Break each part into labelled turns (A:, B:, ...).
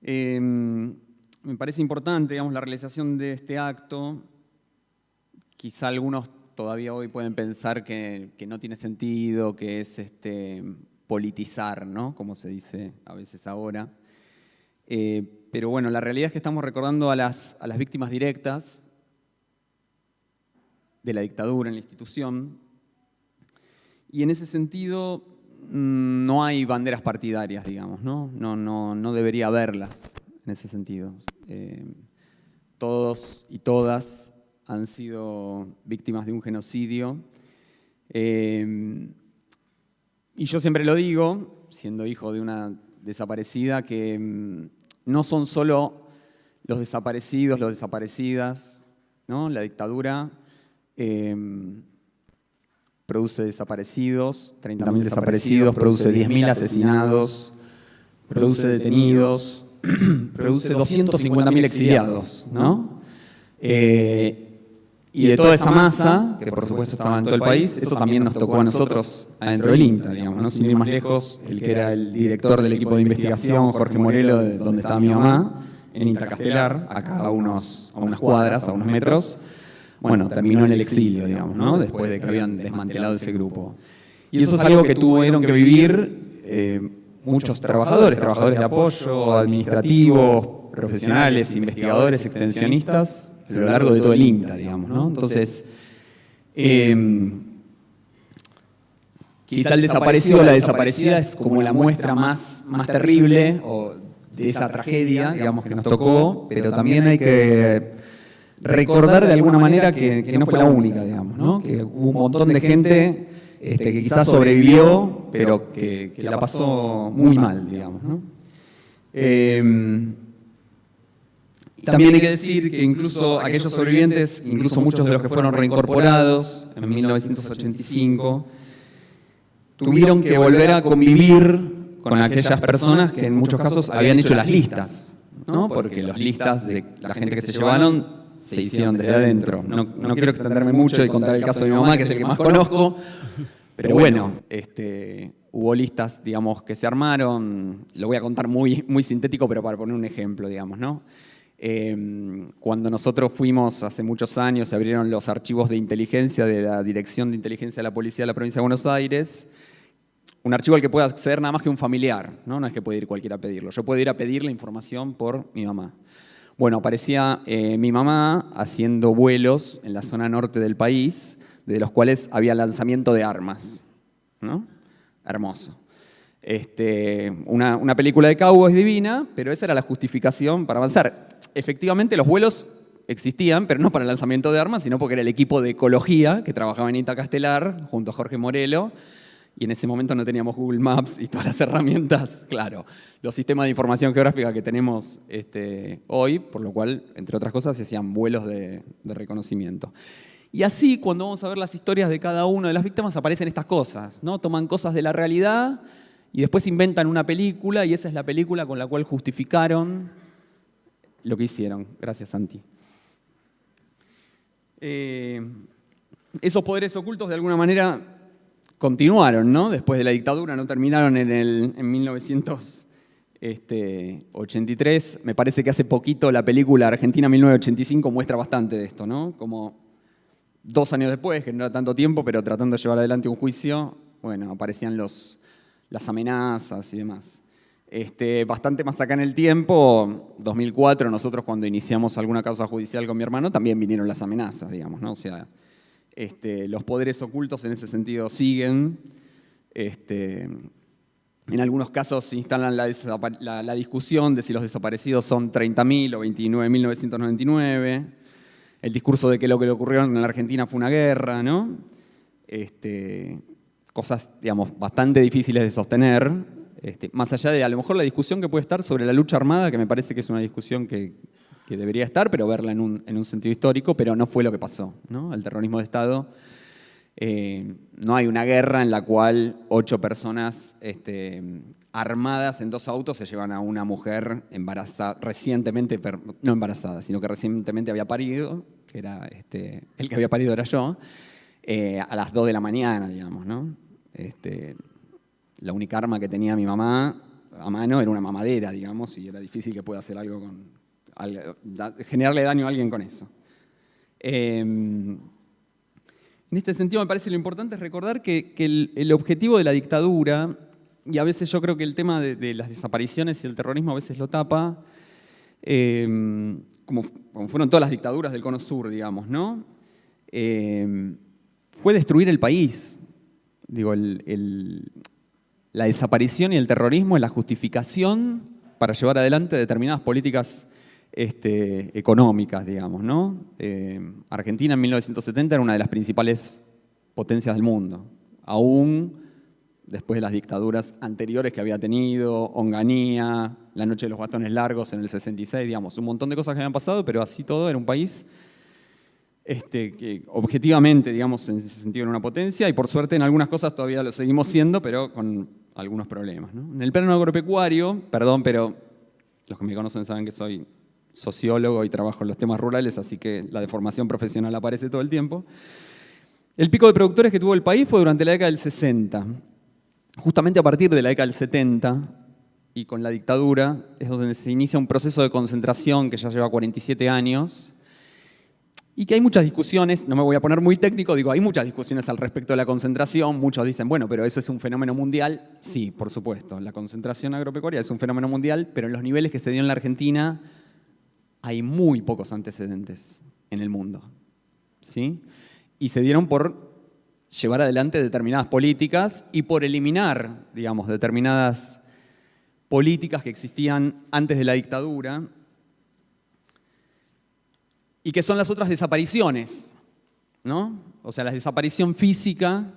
A: Me parece importante, digamos, la realización de este acto. Quizá algunos todavía hoy pueden pensar que no tiene sentido, que es politizar, ¿no? Como se dice a veces ahora. Pero bueno, la realidad es que estamos recordando a las víctimas directas de la dictadura en la institución. Y en ese sentido no hay banderas partidarias, digamos, ¿no? No debería haberlas en ese sentido. Todos y todas han sido víctimas de un genocidio. Y yo siempre lo digo, siendo hijo de una desaparecida, que no son solo los desaparecidos, los desaparecidas, ¿no? La dictadura produce desaparecidos, 30.000 desaparecidos, produce 10.000 asesinados, produce detenidos, produce 250.000 exiliados, ¿no? Y de toda esa masa, que por supuesto estaba en todo el país, eso también nos tocó a nosotros adentro del INTA, digamos, ¿no? Sin ir más lejos, el que era el director del equipo de investigación, Jorge Morelo, de donde estaba mi mamá, en INTA Castelar, acá a unas cuadras, a unos metros, bueno, terminó en el exilio, digamos, ¿no? Después de que habían desmantelado ese grupo. Y eso es algo que tuvieron que vivir muchos trabajadores de apoyo, administrativos, profesionales, investigadores, extensionistas, a lo largo de todo el INTA, digamos, ¿no? Entonces, quizá el desaparecido o la desaparecida es como la muestra más terrible de esa tragedia, digamos, que nos tocó, pero también hay que recordar de alguna manera que no fue la única, digamos, ¿no? Que hubo un montón de gente que quizás sobrevivió, pero que la pasó muy mal, digamos, ¿no? También hay que decir que incluso aquellos sobrevivientes, incluso muchos de los que fueron reincorporados en 1985, tuvieron que volver a convivir con aquellas personas que en muchos casos habían hecho las listas, ¿no? Porque las listas de la gente que se llevaron se hicieron desde adentro. No quiero extenderme mucho y contar el caso de mi mamá, que es el que más conozco, pero bueno, hubo listas, digamos, que se armaron. Lo voy a contar muy sintético, pero para poner un ejemplo, digamos, ¿no? Cuando nosotros fuimos hace muchos años, se abrieron los archivos de inteligencia de la Dirección de Inteligencia de la Policía de la Provincia de Buenos Aires, un archivo al que puede acceder nada más que un familiar, ¿no? No es que puede ir cualquiera a pedirlo. Yo puedo ir a pedir la información por mi mamá. Bueno, aparecía mi mamá haciendo vuelos en la zona norte del país, de los cuales había lanzamiento de armas, ¿no? Hermoso. Una película de cowboys divina, pero esa era la justificación para avanzar. Efectivamente, los vuelos existían, pero no para el lanzamiento de armas, sino porque era el equipo de ecología que trabajaba en INTA Castelar, junto a Jorge Morelo, y en ese momento no teníamos Google Maps y todas las herramientas, claro, los sistemas de información geográfica que tenemos hoy, por lo cual, entre otras cosas, se hacían vuelos de reconocimiento. Y así, cuando vamos a ver las historias de cada una de las víctimas, aparecen estas cosas, ¿no? Toman cosas de la realidad y después inventan una película, y esa es la película con la cual justificaron lo que hicieron. Gracias, Santi. Esos poderes ocultos, de alguna manera, continuaron, ¿no? Después de la dictadura, no terminaron en 1983. Me parece que hace poquito la película Argentina 1985 muestra bastante de esto, ¿no? Como 2 años después, que no era tanto tiempo, pero tratando de llevar adelante un juicio, bueno, aparecían las amenazas y demás. Bastante más acá en el tiempo, 2004, nosotros cuando iniciamos alguna causa judicial con mi hermano, también vinieron las amenazas, digamos, ¿no? O sea, los poderes ocultos en ese sentido siguen. En algunos casos se instalan la discusión de si los desaparecidos son 30.000 o 29.999. El discurso de que lo que le ocurrió en la Argentina fue una guerra, ¿no? Cosas, digamos, bastante difíciles de sostener. Más allá de, a lo mejor, la discusión que puede estar sobre la lucha armada, que me parece que es una discusión que debería estar, pero verla en un sentido histórico, pero no fue lo que pasó, ¿no? El terrorismo de Estado, no hay una guerra en la cual 8 personas armadas en 2 autos se llevan a una mujer embarazada, recientemente, no embarazada, sino que recientemente había parido, que era el que había parido era yo, a las 2 de la mañana, digamos, ¿no? La única arma que tenía mi mamá, a mano era una mamadera, digamos, y era difícil que pueda hacer algo generarle daño a alguien con eso. En este sentido, me parece lo importante es recordar que el objetivo de la dictadura, y a veces yo creo que el tema de las desapariciones y el terrorismo a veces lo tapa, como fueron todas las dictaduras del Cono Sur, digamos, ¿no? Fue destruir el país. Digo, la desaparición y el terrorismo es la justificación para llevar adelante determinadas políticas económicas, digamos, ¿no? Argentina en 1970 era una de las principales potencias del mundo, aún después de las dictaduras anteriores que había tenido, Onganía, la noche de los bastones largos en el 66, digamos, un montón de cosas que habían pasado, pero así todo era un país que objetivamente, digamos, en ese sentido era una potencia, y por suerte en algunas cosas todavía lo seguimos siendo, pero con algunos problemas, ¿no? En el plano agropecuario, perdón, pero los que me conocen saben que soy sociólogo y trabajo en los temas rurales, así que la deformación profesional aparece todo el tiempo. El pico de productores que tuvo el país fue durante la década del 60. Justamente a partir de la década del 70 y con la dictadura es donde se inicia un proceso de concentración que ya lleva 47 años y que hay muchas discusiones, no me voy a poner muy técnico, digo, hay muchas discusiones al respecto de la concentración. Muchos dicen, bueno, pero eso es un fenómeno mundial. Sí, por supuesto, la concentración agropecuaria es un fenómeno mundial, pero en los niveles que se dio en la Argentina hay muy pocos antecedentes en el mundo, ¿sí? Y se dieron por llevar adelante determinadas políticas y por eliminar, digamos, determinadas políticas que existían antes de la dictadura y que son las otras desapariciones, ¿no? O sea, la desaparición física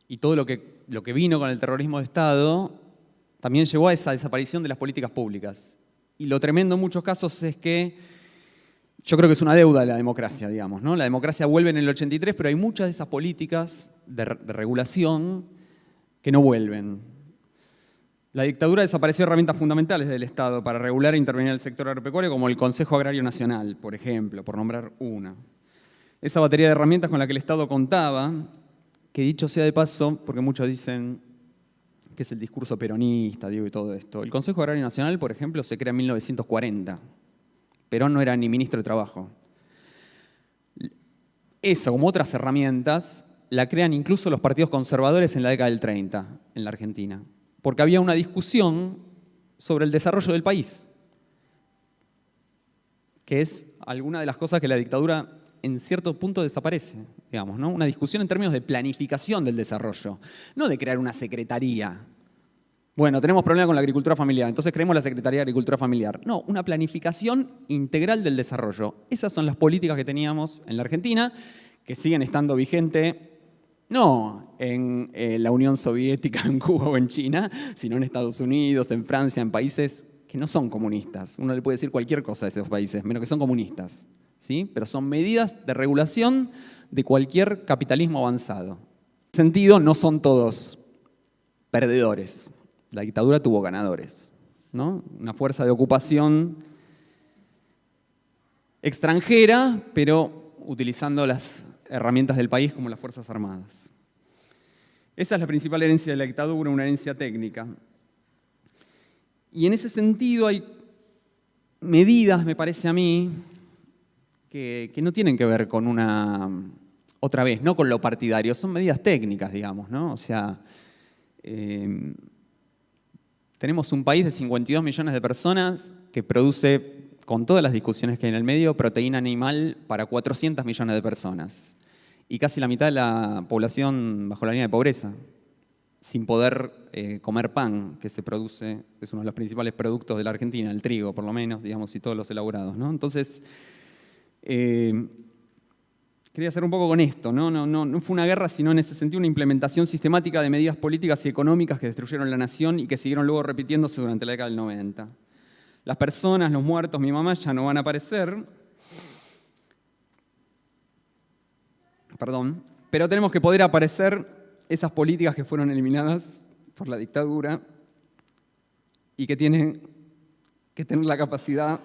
A: y todo lo que vino con el terrorismo de Estado también llevó a esa desaparición de las políticas públicas. Y lo tremendo en muchos casos es que yo creo que es una deuda de la democracia, digamos, ¿no? La democracia vuelve en el 83, pero hay muchas de esas políticas de regulación que no vuelven. La dictadura desapareció herramientas fundamentales del Estado para regular e intervenir en el sector agropecuario, como el Consejo Agrario Nacional, por ejemplo, por nombrar una. Esa batería de herramientas con la que el Estado contaba, que dicho sea de paso, porque muchos dicen que es el discurso peronista, digo, y todo esto. El Consejo Agrario Nacional, por ejemplo, se crea en 1940. Perón no era ni ministro de Trabajo. Eso, como otras herramientas, la crean incluso los partidos conservadores en la década del 30 en la Argentina, porque había una discusión sobre el desarrollo del país, que es alguna de las cosas que la dictadura en cierto punto desaparece, digamos, ¿no? Una discusión en términos de planificación del desarrollo, no de crear una secretaría. Bueno, tenemos problemas con la agricultura familiar, entonces creemos la Secretaría de Agricultura Familiar. No, una planificación integral del desarrollo. Esas son las políticas que teníamos en la Argentina, que siguen estando vigentes, no en la Unión Soviética, en Cuba o en China, sino en Estados Unidos, en Francia, en países que no son comunistas. Uno le puede decir cualquier cosa a esos países, menos que son comunistas, ¿sí? Pero son medidas de regulación de cualquier capitalismo avanzado. En ese sentido, no son todos perdedores. La dictadura tuvo ganadores, ¿no? Una fuerza de ocupación extranjera, pero utilizando las herramientas del país como las Fuerzas Armadas. Esa es la principal herencia de la dictadura, una herencia técnica. Y en ese sentido hay medidas, me parece a mí, que no tienen que ver con otra vez, no con lo partidario, son medidas técnicas, digamos, ¿no? O sea, tenemos un país de 52 millones de personas que produce, con todas las discusiones que hay en el medio, proteína animal para 400 millones de personas. Y casi la mitad de la población bajo la línea de pobreza, sin poder comer pan, que se produce, es uno de los principales productos de la Argentina, el trigo por lo menos, digamos, y todos los elaborados, ¿no? Entonces, quería hacer un poco con esto, ¿no? No fue una guerra, sino en ese sentido una implementación sistemática de medidas políticas y económicas que destruyeron la nación y que siguieron luego repitiéndose durante la década del 90. Las personas, los muertos, mi mamá ya no van a aparecer. Perdón. Pero tenemos que poder aparecer esas políticas que fueron eliminadas por la dictadura y que tienen que tener la capacidad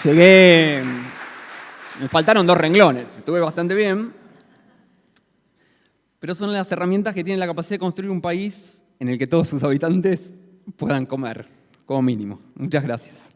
A: Llegué... Me faltaron 2 renglones, estuve bastante bien. Pero son las herramientas que tienen la capacidad de construir un país en el que todos sus habitantes puedan comer, como mínimo. Muchas gracias.